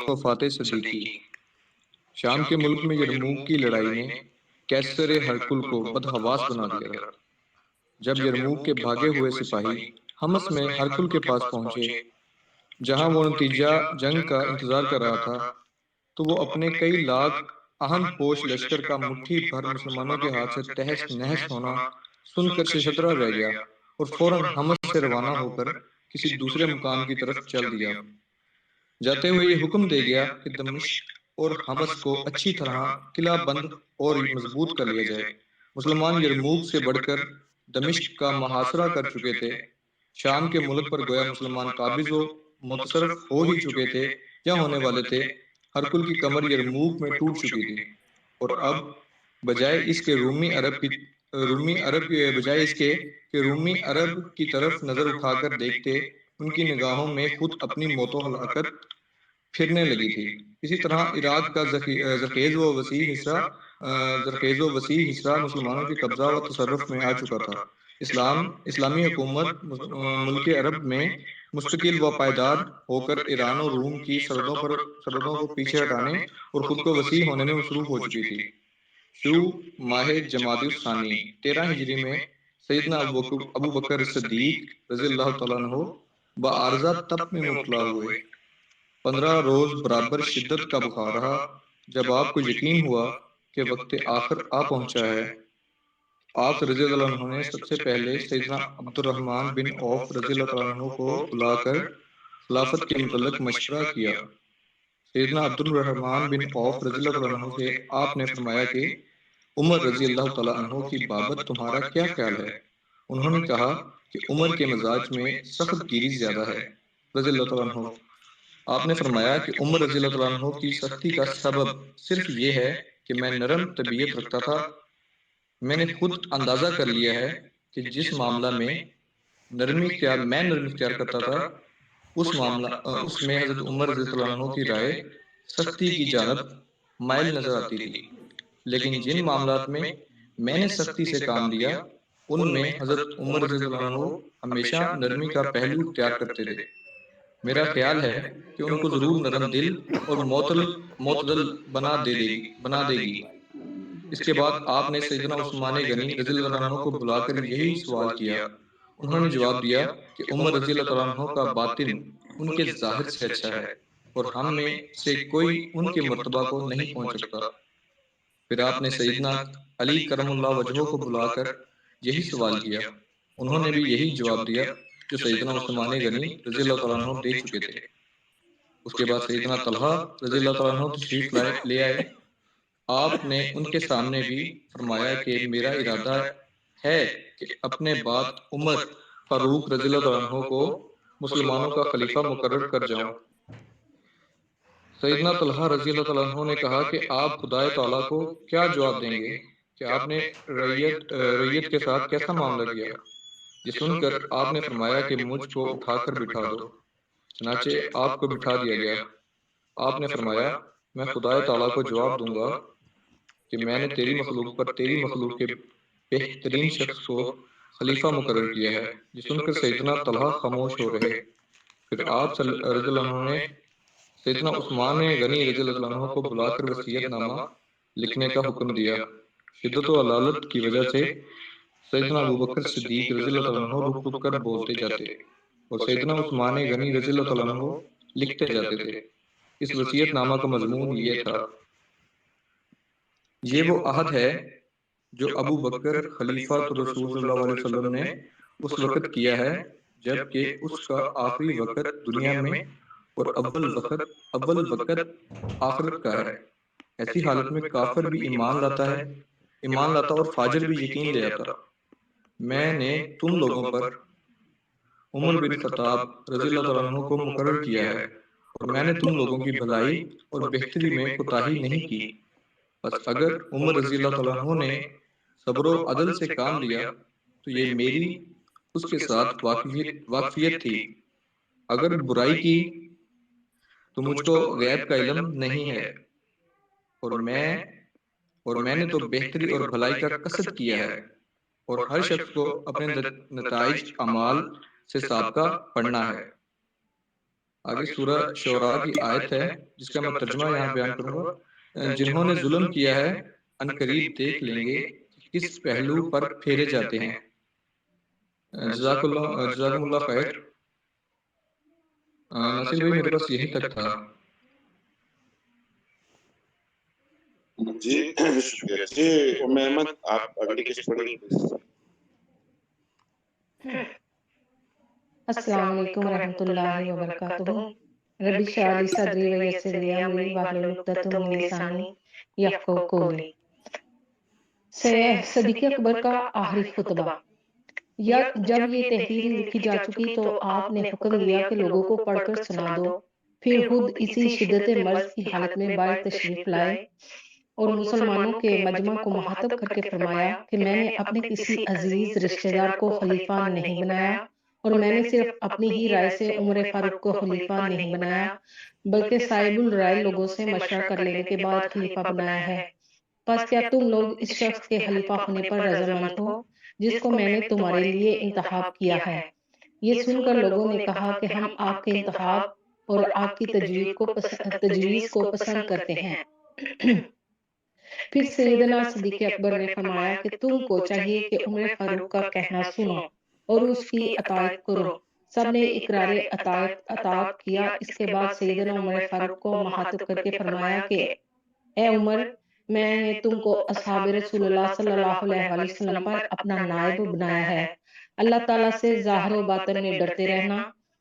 وفات صدیقی۔ شام کے ملک میں یرموک کی لڑائی نے کیسر ہرکل کو بدحواس بنا دیا تھا۔ جب یرموک کے بھاگے ہوئے سپاہی حمص میں ہرکل کے پاس پہنچے، جہاں وہ نتیجہ جنگ کا انتظار کر رہا تھا، تو وہ اپنے کئی لاکھ اہم پوش لشکر کا مٹھی بھر مسلمانوں کے ہاتھ سے تہس نہس ہونا سن کر ششدر رہ گیا اور فوراً حمص سے روانہ ہو کر کسی دوسرے مکان کی طرف چل دیا۔ جاتے ہوئے یہ حکم دے گیا کہ دمشق اور حمص کو اچھی طرح قلعہ بند اور مضبوط کر لیا جائے۔ مسلمان یرموک سے بڑھ کر دمشق کا محاصرہ کر چکے تھے۔ شام کے ملک پر گویا مسلمان قابض و متصرف ہو ہی چکے تھے یا ہونے والے تھے۔ ہرکل کی کمر یرموک میں ٹوٹ چکی تھی اور اب بجائے اس کے رومی عرب کی طرف نظر اٹھا کر دیکھتے، ان کی نگاہوں میں خود اپنی موت و ہلاکت پھرنے لگی تھی۔ اسی طرح عراق کا زرخیز و وسیع حصہ مسلمانوں کے قبضہ و تصرف میں آ چکا تھا۔ اسلامی حکومت ملک عرب میں مستقل و پائیدار ہو کر ایران و روم کی سرحدوں کو پیچھے ہٹانے اور خود کو وسیع ہونے میں مصروف ہو چکی تھی۔ شروع ماہ جمادی الثانی 13 ہجری میں سیدنا ابو بکر صدیق رضی اللہ تعالیٰ عنہ بعارضہ تپ میں مبتلا ہوئے۔ 15 روز برابر شدت کا بخار رہا۔ جب آپ کو یقین ہوا کہ وقت آخر آ پہنچا ہے، آپ رضی اللہ عنہ نے سب سے پہلے سیدنا عبد الرحمن بن عوف رضی اللہ تعالیٰ عنہ کو بلا کر خلافت کے متعلق مشورہ کیا۔ سیدنا عبد الرحمن بن عوف رضی اللہ تعالیٰ عنہ سے آپ نے فرمایا کہ عمر رضی اللہ تعالیٰ عنہ کی بابت تمہارا کیا خیال ہے؟ انہوں نے کہا کہ عمر کے مزاج میں سخت گیری زیادہ ہے رضی اللہ تعالیٰ عنہ۔ آپ نے فرمایا کہ عمر رضی اللہ تعالیٰ عنہ کی سختی کا سبب صرف یہ ہے کہ میں نرم طبیعت رکھتا تھا۔ میں نے خود اندازہ کر لیا ہے کہ جس معاملہ میں نرمی اختیار کرتا تھا، اس میں حضرت عمر رضی اللہ عنہ کی رائے سختی کی جانب مائل نظر آتی تھی، لیکن جن معاملات میں میں نے سختی سے کام لیا، ان میں حضرت عمر رضی اللہ عنہ ہمیشہ نرمی کا پہلو اختیار کرتے تھے۔ میرا خیال ہے کہ ان کو ضرور نرم دل اور معتدل بنا دے گی۔ اس کے بعد آپ نے سیدنا عثمان غنی رضی اللہ عنہ کو بلا کر یہی سوال کیا۔ انہوں نے جواب دیا کہ عمر رضی اللہ تعالیٰ عنہ کا باطن ان کے ظاہر سے اچھا ہے اور ہم میں سے کوئی ان کے مرتبہ کو نہیں پہنچ سکتا۔ پھر آپ نے سیدنا علی کرم اللہ وجہہ کو بلا کر یہی سوال کیا۔ انہوں نے بھی یہی جواب دیا جو سیدنا عثمان غنی رضی اللہ تعالیٰ عنہ دے چکے تھے۔ اس کے بعد سیدنا طلحہ رضی اللہ تعالیٰ عنہ تشریف لے آئے۔ آپ نے ان کے سامنے بھی فرمایا کہ میرا ارادہ ہے کہ اپنے بعد عمر فاروق رضی اللہ تعالیٰ عنہ کو مسلمانوں کا خلیفہ مقرر کر جاؤں۔ سیدنا طلحہ رضی اللہ تعالیٰ عنہ نے کہا کہ آپ خدائے تعالیٰ کو کیا جواب دیں گے کہ آپ نے رعیت کے ساتھ کیسا معاملہ کیا؟ یہ سن کر آپ نے فرمایا کہ مجھ کو اٹھا کر بٹھا دو۔ چنانچہ آپ کو بٹھا دیا گیا۔ آپ نے فرمایا میں خدائے تعالیٰ کو جواب دوں گا کہ میں نے تیری مخلوق پر تیری مخلوق کے بہترین شخص کو خلیفہ مقرر کیا ہے۔ یہ سن کر سیدنا طلحہ خاموش ہو رہے۔ پھر آپ رضی اللہ عنہ نے سیدنا عثمان غنی رضی اللہ عنہ کو بلا کر وصیت نامہ لکھنے کا حکم دیا۔ شدت و علالت کی وجہ سے سیدنا ابو بکر صدیق رضی اللہ عنہ رک رک کر بولتے جاتے اور سیدنا عثمان غنی رضی اللہ عنہ لکھتے جاتے تھے۔ اس وصیت نامہ کا مضمون یہ تھا: یہ وہ عہد ہے جو ابو بکر خلیفہ رسول صلی اللہ علیہ وسلم نے اس وقت کیا ہے جب کہ اس کا آخری وقت دنیا میں اور اول وقت آخرت کا ہے۔ ایسی حالت میں کافر بھی ایمان لاتا اور فاجر بھی یقین لے آتا۔ میں نے تم لوگوں پر عمر بن خطاب رضی اللہ تعالیٰ عنہ کو مقرر کیا ہے اور میں نے تم لوگوں کی بھلائی اور بہتری میں کوتاہی نہیں کی۔ بس اگر عمر رضی اللہ تعالیٰ عنہ نے صبر و عدل سے کام لیا تو یہ میری اس کے ساتھ واقفیت تھی۔ اگر برائی کی تو مجھ کو غیب کا علم نہیں ہے اور میں نے تو بہتری اور بھلائی کا قصد کیا ہے، اور ہر شخص کو اپنے نتائج اعمال سے سابقہ پڑھنا ہے۔ آگے سورہ شعراء کی آیت ہے جس کا میں ترجمہ یہاں بیان کروں گا۔ جنہوں نے ظلم کیا ہے ان قریب دیکھ لیں گے کہ کس پہلو پر پھیرے جاتے ہیں۔ جزاکم اللہ خیر۔ ناصر بھائی میرے پاس یہیں تک تھا۔ جی شکریہ جی۔ ام احمد آپ اگلی قسط پڑھیں پلیز۔ السلام علیکم ورحمۃ اللہ وبرکاتہ۔ رب اشرح لی صدری ویسر لی امری واحلل عقدۃ من لسانی یفقہوا قولی۔ صدیق اکبر کا آخری خطبہ۔ جب یہ تحریر لکھی جا چکی تو آپ نے حکم دیا کہ لوگوں کو پڑھ کر سنا دو، پھر خود اسی شدت مرض کی حالت میں باہر تشریف لائے اور مسلمانوں کے مجمع کو مخاطب کر کے فرمایا کہ میں نے اپنے کسی عزیز رشتہ دار کو خلیفہ نہیں بنایا، اور میں نے صرف اپنی ہی رائے سے عمر فاروق کو خلیفہ نہیں بنایا، بلکہ صاحب الرائے لوگوں سے مشورہ کر لینے کے بعد خلیفہ بنایا ہے۔ پس کیا تم لوگ اس شخص کے خلیفہ ہونے پر رضامند ہو جس کو میں نے تمہارے لیے انتخاب کیا ہے؟ یہ سن کر لوگوں نے کہا کہ ہم آپ کے انتخاب اور آپ کی تجویز کو پسند کرتے ہیں۔ پھر سیدنا صدیق اکبر نے فرمایا کہ تم کو چاہیے کہ عمر فاروق کا کہنا سنو اور اس کی اطاعت کرو۔ سب نے اقرار اطاعت کیا۔ اس کے بعد سیدنا عمر فاروق کو مخاطب کر کے فرمایا کہ اے عمر، میں نے تم کو اصحاب رسول اللہ صلی اللہ علیہ وآلہ وسلم پر اپنا نائب بنایا ہے۔ اللہ تعالیٰ سے ظاہر و باطن میں ڈرتے رہنا۔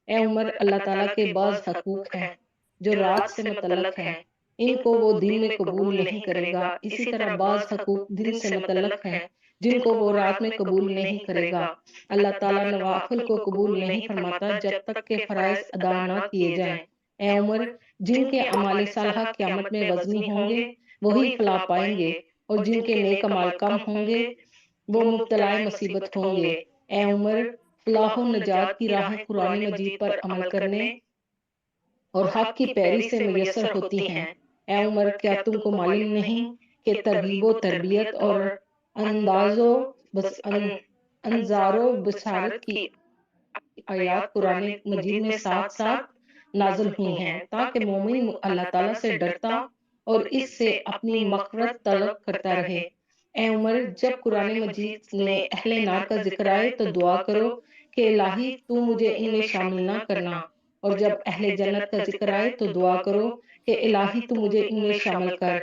اے عمر، اللہ تعالیٰ کے بعض حقوق ہیں جو رات سے متعلق ہیں، ان کو وہ دن میں قبول نہیں کرے گا۔ اسی طرح بعض حقوق دن سے متعلق ہیں جن کو وہ رات میں قبول نہیں کرے گا۔ اللہ تعالیٰ نوافل کو قبول نہیں فرماتا جب تک کہ فرائض ادا نہ کیے جائیں۔ اے عمر، جن کے اعمال صالحہ قیامت میں وزنی ہوں گے وہی فلاح پائیں گے، اور جن کے نیک اعمال کم ہوں گے وہ مبتلا مصیبت ہوں گے۔ اے عمر، فلاح و نجات کی راہیں قرآن مجید پر عمل کرنے اور حق کی پیروی سے میسر ہوتی ہیں۔ اے عمر، کیا تم کو معلوم نہیں کہ ترغیب و تربیت اور انذار و بشارت کی آیات قرآن مجید میں ساتھ ساتھ نازل ہوئی ہیں تاکہ مومن اللہ تعالیٰ سے ڈرتا اور اس سے اپنی مغفرت طلب کرتا رہے۔ اے عمر، جب قرآن مجید میں اہل نار کا ذکر آئے تو دعا کرو کہ الہی تو مجھے ان میں شامل نہ کرنا، اور جب اہل جنت کا ذکر آئے تو دعا کرو کہ الہی تو مجھے ان میں شامل کر۔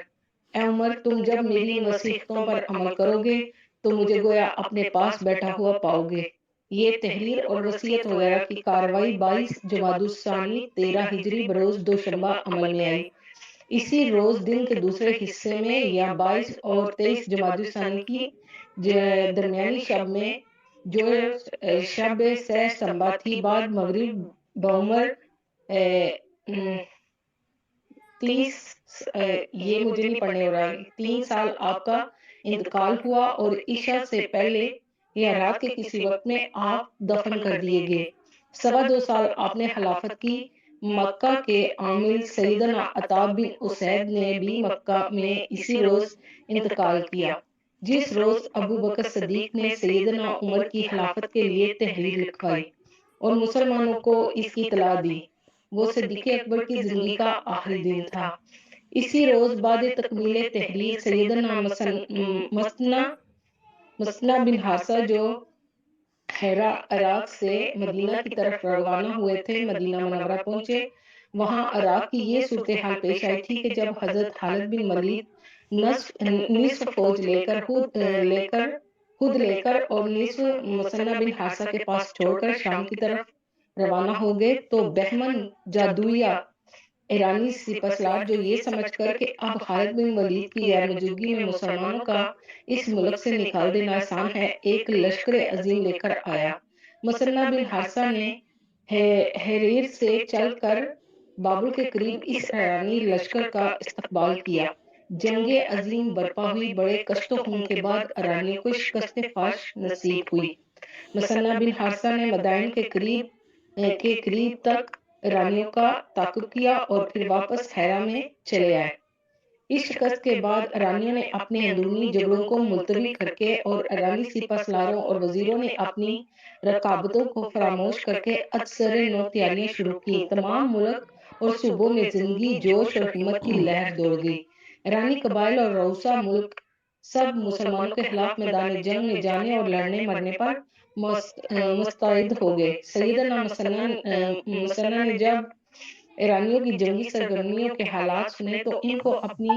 اے عمر، تم جب میری ان وصیتوں پر عمل کرو گے تو مجھے گویا اپنے پاس بیٹھا ہوا پاؤ گے۔ یہ تحریر اور وصیت وغیرہ کی کارروائی 22 جمادی الثانی 13 ہجری بروز دوشنبہ عمل میں آئی۔ اسی روز دن کے دوسرے حصے میں یا 22 اور 23 جمادی الثانی کی درمیانی شب میں، جو شب سہ شنبہ تھی، بعد مغرب بعمر 30 یہ مجھے نہیں پڑھنے ہو رہا ہے 3 سال آپ کا انتقال ہوا، اور عشاء سے پہلے یا رات کے کسی وقت میں آپ دفن کر دیے گئے۔ 2.25 سال آپ نے خلافت کی۔ مکہ کے عامل سیدنا عطا بن اسید نے بھی مکہ میں اسی روز انتقال کیا جس روز ابو بکر صدیق نے سیدنا عمر کی خلافت کے لیے تحریر لکھوائی اور مسلمانوں کو اس کی اطلاع دی۔ وہ صدیق اکبر کی زندگی کا آخری دن تھا۔ اسی روز بعد تکمیل تحریر سیدنا مثنہ بن حارثہ جو حرا عراق سے مدینہ کی طرف روانہ ہوئے تھے، مدینہ منورہ پہنچے۔ وہاں عراق کی یہ صورتحال پیش آئی تھی کہ جب حضرت خالد بن ولید نصف فوج خود لے کر اور نصف مثنہ بن حارثہ کے پاس چھوڑ کر شام کی طرف روانہ ہو گئے تو بہمن جادویہ ایرانی سپاسالار جو یہ سمجھ کر کہ اب خالد بن ولید کی غیر موجودگی میں مسلمانوں کا اس ملک سے نکال دینا آسان ہے، ایک لشکر عظیم لے کر آیا۔ مثنہ بن حارثہ نے حریر سے چل کر بابل کے قریب اس ایرانی لشکر کا استقبال کیا۔ جنگ عظیم برپا ہوئی۔ بڑے کشت و خون کے بعد ایرانیوں کو شکست فاش نصیب ہوئی۔ مثنہ بن حارثہ نے مدائن کے قریب تک ایرانیوں کا تعاقب کیا اور پھر واپس حرا میں چلے آئے۔ اس شکست کے بعد ایرانیوں نے اپنے اندرونی جھگڑوں کو ملتوی کر کے اور ایرانی سپہ سالاروں اور وزیروں نے اپنی رقابتوں کو فراموش کر کے ازسر نو تیاریاں شروع کی۔ تمام ملک اور صوبوں میں زندگی، جوش اور ہمت کی لہر دوڑ گئی۔ ایرانی قبائل اور روسا ملک سب مسلمانوں کے خلاف میدان جنگ میں جانے اور لڑنے مرنے پر مستعد ہو گئے۔ سیدنا مسنہ نے جب ایرانیوں کی جنگی سرگرمیوں کے حالات سنے تو ان کو اپنی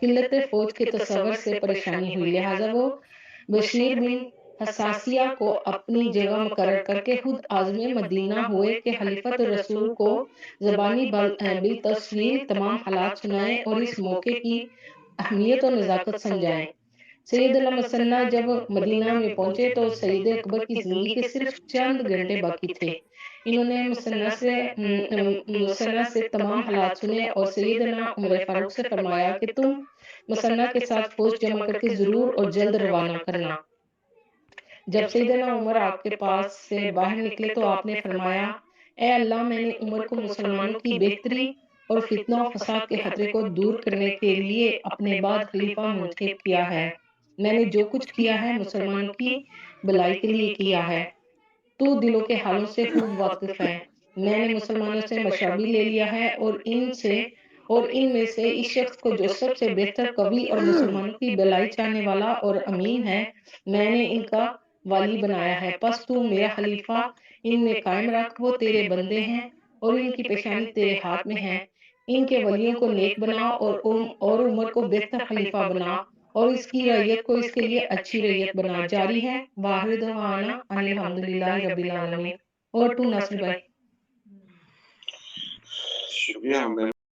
قلت فوج کے تصور سے پریشانی ہوئی، لہٰذا وہ بشیر بن حساسیہ کو اپنی جگہ مقرر کر کے خود عازم مدینہ ہوئے کہ خلیفۃ الرسول کو زبانی بالتصویر تمام حالات سنائیں اور اس موقع کی اہمیت اور نزاکت سمجھائیں۔ سیدنا مسنہ جب مدینہ میں پہنچے تو سید اکبر کی زندگی کے صرف چند گھنٹے باقی تھے۔ انہوں نے مسنہ سے تمام حالات سنے اور سیدنا عمر فاروق سے فرمایا کہ تم مسنہ کے ساتھ فوج جمع کر کے ضرور اور جلد روانہ کرنا۔ جب سیدنا عمر آپ کے پاس سے باہر نکلے تو آپ نے فرمایا، اے اللہ، میں نے عمر کو مسلمانوں کی بہتری اور فتنہ و فساد کے خطرے کو دور کرنے کے لیے اپنے بعد خلیفہ منتخب کیا ہے۔ میں نے جو کچھ کیا ہے مسلمانوں کی بھلائی کے لیے کیا ہے۔ تو دلوں کے حالوں سے خوب واقف ہے۔ میں نے مسلمانوں سے مشورہ بھی لے لیا ہے اور ان میں سے اس شخص کو جو سب سے بہتر، قوی اور مسلمانوں کی بھلائی چاہنے والا اور امین ہے، میں نے ان کا والی بنایا ہے۔ پس تو میرا خلیفہ ان میں قائم رکھ، وہ تیرے بندے ہیں اور ان کی پیشانی تیرے ہاتھ میں ہے۔ ان کے ولیوں کو نیک بنا اور عمر کو بہتر خلیفہ بنا اور اس کی رعیت کو اس کے لیے اچھی رعیت بنا۔ جاری ہے وآخر دعوانا ان الحمدللہ رب العالمین۔ اور تو ناصر بھائی۔ شکریہ۔